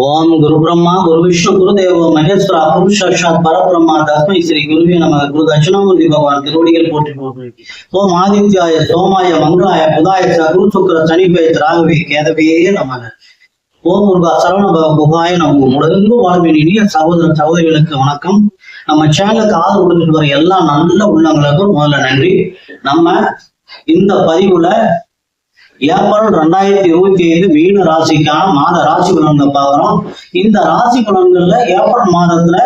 ஓம் குரு பிரம்மா குரு விஷ்ணு குரு தேவோ மகேஸ்வரா குரு சாட்சாத் பரபிரம்மா தஸ்மை ஸ்ரீ குருவே நம. குரு தட்சிணாமூர்த்தி பகவான் திருவடிகள் போற்றி போற்றி. ஓம் ஆதித்யாய சோமாய மங்களாய புதாய குரு சுக்கர சனிபேய ராகவே கேதவே நமக. ஓம் முருகா சரவண பக குகாய நம்ம உலகெங்கும் வாழ்வின் இனிய சகோதர சகோதரிகளுக்கு வணக்கம். நம்ம சேனலுக்கு ஆதரவு கொடுத்துட்டு வர எல்லா நல்ல உள்ளங்களுக்கும் முதல்ல நன்றி. நம்ம இந்த பதிவுல ஏப்ரல் 2025 மீன ராசிக்கான மாத ராசி பலன்களை பார்க்கிறோம். இந்த ராசி பலன்கள்ல ஏப்ரல் மாதத்துல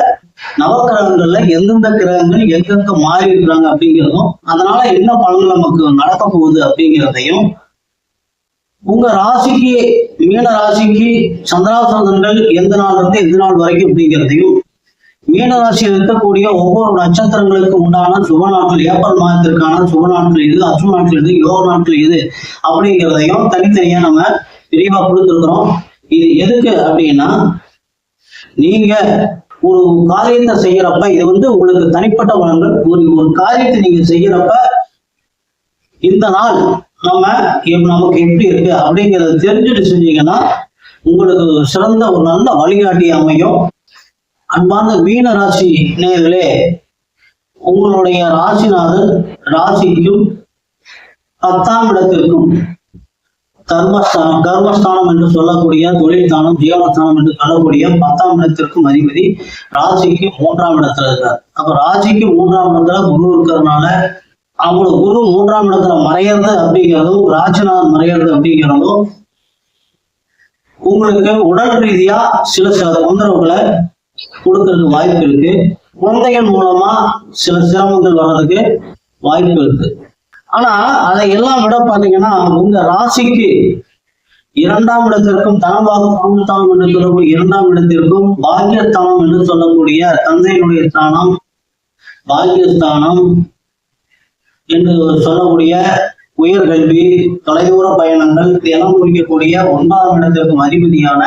நவக்கிரகங்கள்ல எந்தெந்த கிரகங்கள் எங்கெங்க மாறி இருக்கிறாங்க அப்படிங்கிறதும், அதனால என்ன பலன்கள் நமக்கு நடக்க போகுது அப்படிங்கிறதையும், உங்க ராசிக்கு மீன ராசிக்கு சந்திராசனங்கள் எந்த நாள் இருந்து எந்த நாள் வரைக்கும் அப்படிங்கிறதையும், மீனராசியில் இருக்கக்கூடிய ஒவ்வொரு நட்சத்திரங்களுக்கு உண்டான சுப நாட்கள், ஏப்ரல் மாதத்திற்கான சுப நாட்கள் எது, அசுப நாட்கள் எது, யோக நாட்கள் எது அப்படிங்கிறதையும் தனித்தனியா நம்ம விரிவா கொடுத்துருக்கிறோம். இது எதுக்கு அப்படின்னா, நீங்க ஒரு காரியத்தை செய்யறப்ப இது உங்களுக்கு தனிப்பட்ட வளங்கள். ஒரு காரியத்தை நீங்க செய்யறப்ப இந்த நாள் நமக்கு எப்படி இருக்கு அப்படிங்கிறத தெரிஞ்சுட்டு செஞ்சீங்கன்னா உங்களுக்கு சிறந்த ஒரு நல்ல வழிகாட்டி அமையும். அன்பார்ந்த மீன ராசி நேயர்களே, உங்களுடைய ராசிநாதன் ராசிக்கும் 10ஆம் இடத்திற்கும் கர்மஸ்தானம் என்று சொல்லக்கூடிய தொழில் ஸ்தானம், ஜீவனஸ்தானம் என்று சொல்லக்கூடிய 10ஆம் இடத்திற்கும் அதிபதி ராசிக்கு 3ஆம் இடத்துல இருக்கார். அப்ப ராசிக்கு 3ஆம் இடத்துல குரு இருக்கிறதுனால அவங்களுக்கு குரு 3ஆம் இடத்துல மறையிறது அப்படிங்கிறதும், ராசிநாதன் மறையிறது அப்படிங்கிறதும் உங்களுக்கு உடல் ரீதியா சில தொந்தரவுகளை கொடுக்கறதுக்கு வாய்ப்பு இருக்கு. குழந்தைகள் மூலமா சில சிரமங்கள் வர்றதுக்கு வாய்ப்பு இருக்கு. ஆனா அதை எல்லாம் விட பாத்தீங்கன்னா, உங்க ராசிக்கு 2ஆம் இடத்திற்கும் தனபாக குடும்பஸ்தானம் என்று சொல்லக்கூடிய 2ஆம் இடத்திற்கும் பாக்கியஸ்தானம் என்று சொல்லக்கூடிய தந்தையினுடைய ஸ்தானம், பாக்கியஸ்தானம் என்று சொல்லக்கூடிய உயர்கல்வி, தொலைதூர பயணங்கள் இதெல்லாம் குறிக்கக்கூடிய 9ஆம் இடத்திற்கும் அதிபதியான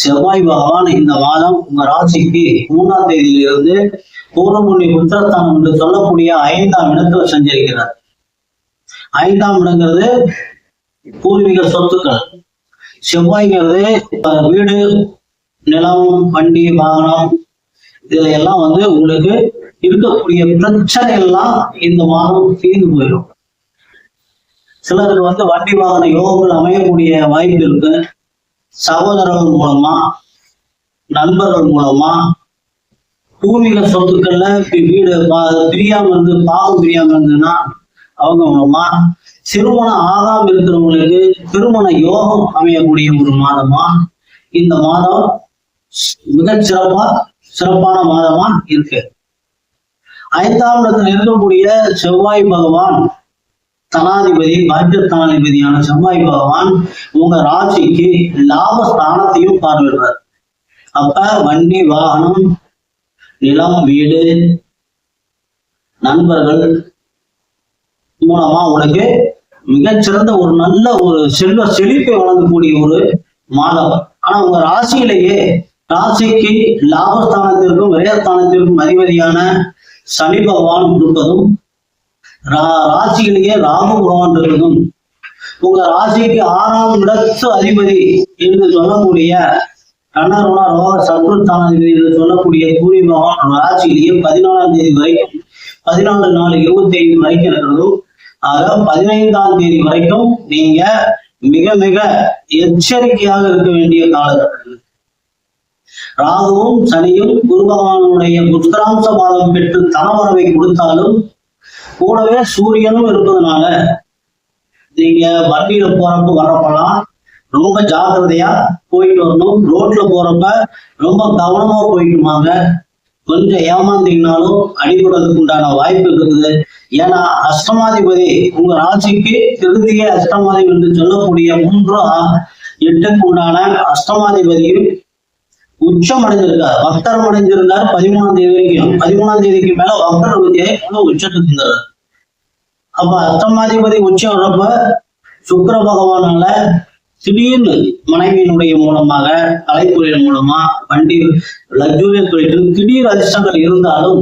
செவ்வாய் பகவான் இந்த மாதம் உங்க ராசிக்கு 3ஆம் தேதியிலிருந்து பூர்வமுனி புத்திரஸ்தானம் என்று சொல்லக்கூடிய 5ஆம் இடத்துல சஞ்சரிக்கிறார். 5ஆம் இடங்கிறது பூர்வீக சொத்துக்கள். செவ்வாய்ங்கிறது வீடு, நிலம், வண்டி, வாகனம் இதுல எல்லாம் உங்களுக்கு இருக்கக்கூடிய பிரச்சனை எல்லாம் இந்த மாதம் தீர்ந்து போயிடும். சிலருக்கு வண்டி வாகன யோகங்கள் அமையக்கூடிய வாய்ப்பு இருக்கு. சகோதரர்கள் மூலமா, நண்பர்கள் மூலமா, பூர்வீக சொத்துக்கள்ல வீடு பிரியாம இருந்து பாகம் பிரியாம இருந்ததுன்னா அவங்க மூலமா, திருமணம் ஆகாம இருக்கிறவங்களுக்கு திருமண யோகம் அமையக்கூடிய ஒரு மாதமா இந்த மாதம் மிகச் சிறப்பான மாதமா இருக்கு. 5ஆம் இடத்துல இருக்கக்கூடிய செவ்வாய் பகவான் தனாதிபதி, பாக்கியஸ்தானாதிபதியான செவ்வாய் பகவான் உங்க ராசிக்கு லாபஸ்தானத்தையும் பார்வையிடுறார். அப்ப வண்டி, வாகனம், நிலம், வீடு, நண்பர்கள் மூலமா உனக்கு மிகச்சிறந்த ஒரு நல்ல ஒரு செல்வ செழிப்பை வழங்கக்கூடிய ஒரு மாதம். ஆனா உங்க ராசியிலேயே ராசிக்கு லாபஸ்தானத்திற்கும் விரயஸ்தானத்திற்கும் அதிபதியான சனி பகவான் இருப்பதும், ராசியிலேயே ராகு பகவான் இருக்கிறதும், உங்க ராசிக்கு 6ஆம் இடத்து அதிபதி என்று சொல்லக்கூடிய கண்ணருண ரோக சத்ருஸ்தானாதிபதி என்று சொல்லக்கூடிய சூரிய பகவான் ராசியிலேயே 14ஆம் தேதி வரைக்கும் 14/4/25 வரைக்கும் இருக்கிறதும். ஆக 15ஆம் தேதி வரைக்கும் நீங்க மிக மிக எச்சரிக்கையாக இருக்க வேண்டிய காலகட்டங்கள். ராகுவும் சனியும் குரு பகவானுடைய புத்திராம்ச பாதம் பெற்று தனவரவை கொடுத்தாலும் கூடவே சூரியனும் இருப்பதனால நீங்க வண்டியில போறப்ப வர்றப்பெல்லாம் ரொம்ப ஜாக்கிரதையா போயிட்டு வரணும். ரோட்ல போறப்ப ரொம்ப கவனமா போயிட்டுமாங்க. கொஞ்சம் ஏமாந்தீங்கனாலும் அடிபடுறதுக்கு உண்டான வாய்ப்பு இருக்குது. ஏன்னா அஷ்டமாதிபதி உங்க ராசிக்கு திருதிய அஷ்டமாதிபதி என்று சொல்லக்கூடிய 3-8க்கு உண்டான அஷ்டமாதிபதியும் உச்சம் அடைஞ்சிருக்கார். வக்ரம் அடைஞ்சிருந்தார் 13ஆம் தேதி வரைக்கும். 13ஆம் தேதிக்கு மேல வக்ர விதியை உச்சத்துக்கு இருந்தார். அப்ப அஷ்டமாதிபதி உச்சம் வர்றப்ப சுக்கிர பகவானால திடீர்னு மனைவியினுடைய மூலமாக, கலைத்துறையின் மூலமா, வண்டி லக்ஸூரியஸ் தொழில் திடீர் அதிர்ஷ்டங்கள் இருந்தாலும்,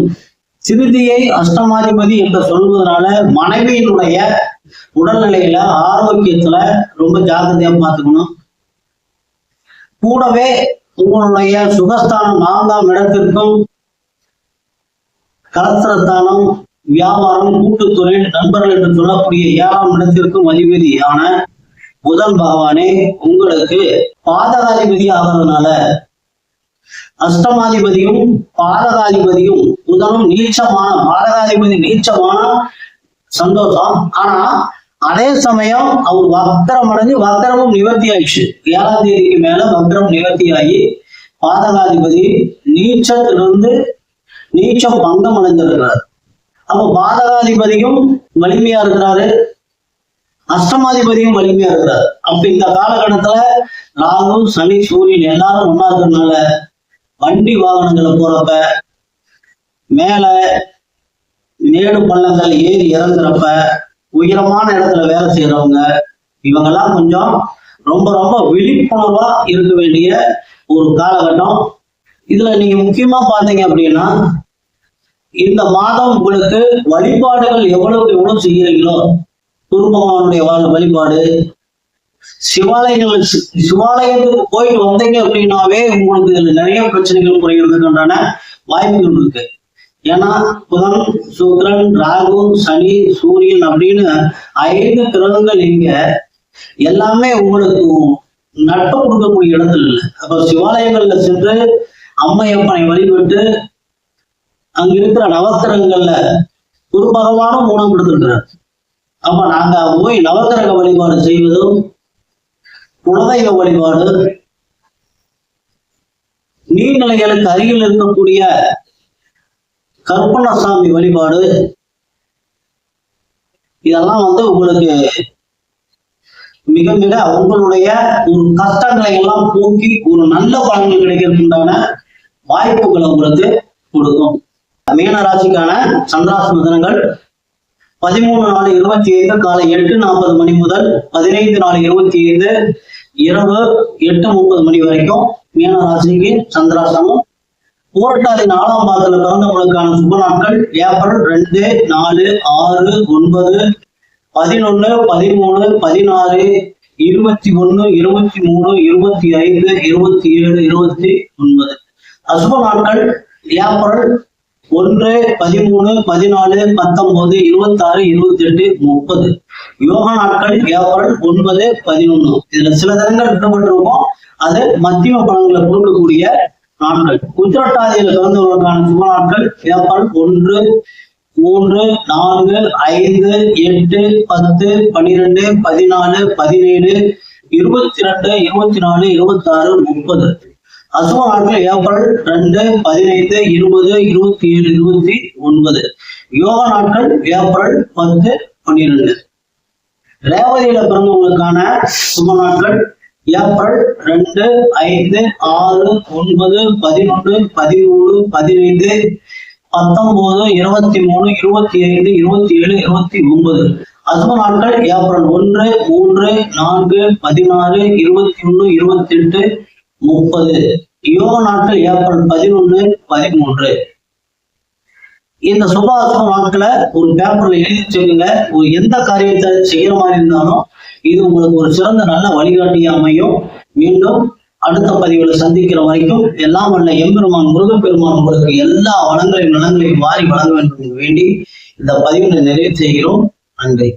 திருதியை அஷ்டமாதிபதி என்று சொல்வதனால மனைவியினுடைய உடல்நிலையில, ஆரோக்கியத்துல ரொம்ப ஜாக்கிரதையா பார்த்துக்கணும். கூடவே உங்களுடைய சுகஸ்தானம் 4ஆம் இடத்திற்கும் கலத்திரஸ்தானம், வியாபாரம், கூட்டுத்தொழில், நண்பர்கள் என்று சொல்லக்கூடிய 7ஆம் இடத்திற்கும் அதிபதியான புதன் பகவானே உங்களுக்கு பாதகாதிபதி ஆகிறதுனால அஷ்டமாதிபதியும் பாதகாதிபதியும் புதனும் நீச்சமான, பாதகாதிபதி நீச்சமான சந்தோஷம். ஆனா அதே சமயம் அவர் வக்ரம் அடைஞ்சு வக்ரமும் நிவர்த்தி ஆயிடுச்சு. 7ஆம் தேதிக்கு மேல வக்ரம் நிவர்த்தி ஆகி பாதகாதிபதி நீச்சத்திலிருந்து நீச்சம் பங்கம் அடைஞ்சிருக்கிறார். அப்ப பாதகாதிபதியும் வலிமையா இருக்கிறாரு, அஷ்டமாதிபதியும் வலிமையா இருக்கிறார். அப்ப இந்த காலகட்டத்துல ராகு, சனி, சூரியன் எல்லாரும் ஒன்னா இருக்கிறதுனால வண்டி வாகனங்களை போறப்ப, மேல மேடு பள்ளங்கள் ஏறி இறங்குறப்ப, உயரமான இடத்துல வேலை செய்யறவங்க இவங்கெல்லாம் கொஞ்சம் ரொம்ப ரொம்ப விழிப்புணர்வா இருக்க வேண்டிய ஒரு காலகட்டம். இதுல நீங்க முக்கியமா பாத்தீங்க அப்படின்னா, இந்த மாதம் உங்களுக்கு வழிபாடுகள் எவ்வளவுக்கு எவ்வளவு செய்யறீங்களோ, குருபகவானுடைய வழிபாடு, சிவாலயத்துக்கு போயிட்டு வந்தீங்க அப்படின்னாவே உங்களுக்கு இதுல நிறைய பிரச்சனைகள் குறைகிறதுக்கான வாய்ப்புகள் இருக்கு. ஏன்னா புதன், சுக்கிரன், ராகு, சனி, சூரியன் அப்படின்னு 5 கிரகங்கள் இங்க எல்லாமே உங்களுக்கு நட்பு கொடுக்கக்கூடிய இடத்துல இல்லை. அப்ப சிவாலயங்கள்ல சென்று அம்மையப்பனை வழிபட்டு அங்க இருக்கிற நவக்கிரகங்கள்ல குரு பகவானும் ஊனம் கொடுத்துருக்கிறார். அப்ப நாங்க போய் நவக்கிரக வழிபாடு செய்வதும், குலதெய்வ வழிபாடு, நீர்நிலைகளுக்கு அருகில் இருக்கக்கூடிய கருப்பணசாமி வழிபாடு, இதெல்லாம் உங்களுக்கு மிக மிக உங்களுடைய ஒரு கஷ்டங்களை எல்லாம் போக்கி ஒரு நல்ல பலன்கள் கிடைக்கிறதுக்குண்டான வாய்ப்புகளை உங்களுக்கு கொடுக்கும். மீன ராசிக்கான சந்திராஷ்டம தினங்கள் 13/4/25 காலை 8:40 மணி முதல் 15/4/25 இரவு 8:30 மணி வரைக்கும் மீன ராசிக்கு சந்திராஷ்டமம். பூரட்டாதி 4ஆம் பாதத்துல பிறந்தவங்களுக்கான சுப நாட்கள் ஏப்ரல் 2, 4, 6, 9, 11, 13, 16, 21, 23, 25, 27, 29. அசுப நாட்கள் ஏப்ரல் 1, 13, 14, 19, 26, 28, 30. யோகா நாட்கள் ஏப்ரல் 9, 11. இதுல சில தினங்கள் விடப்பட்டிருக்கும், அது மத்திய பலன்களை கொடுக்கக்கூடிய நாட்கள். உத்திரட்டாதியில பிறந்தவர்களுக்கான சுப நாட்கள் ஏப்ரல் 1, 3, 4, 5, 8, 10, 12, 14, 17, 22, 24, 26, 30. அசுப நாட்கள் ஏப்ரல் 2, 15, 20, 27, 29. யோகா நாட்கள் ஏப்ரல் 10, 12. ரேவதியில பிறந்தவங்களுக்கான சுப நாட்கள் ஏப்ரல் 2, 5, 6, 9, 11, 13, 15, 19, 23, 25, 27, 29. அசுப நாட்கள் ஏப்ரல் 1, 3, 4, 16, 21, 28, 30. யோக நாட்கள் ஏப்ரல் 11, 13. இந்த சுப அசுப நாட்களை ஒரு பேப்பர்ல எழுதி வச்சுக்கோங்க. ஒரு எந்த காரியத்தை செய்யற மாதிரி இருந்தாலும் இது உங்களுக்கு ஒரு சிறந்த நல்ல வழிகாட்டியா அமையும். மீண்டும் அடுத்த பதிவுகளை சந்திக்கிற வரைக்கும் எல்லாம் வல்ல எம்பெருமான் முருகப்பெருமான் உங்களுக்கு எல்லா வளங்களையும் நலங்களையும் வாரி வழங்க வேண்டும் வேண்டி இந்த பதிவுகளை நிறைவு செய்கிறோம். நன்றி.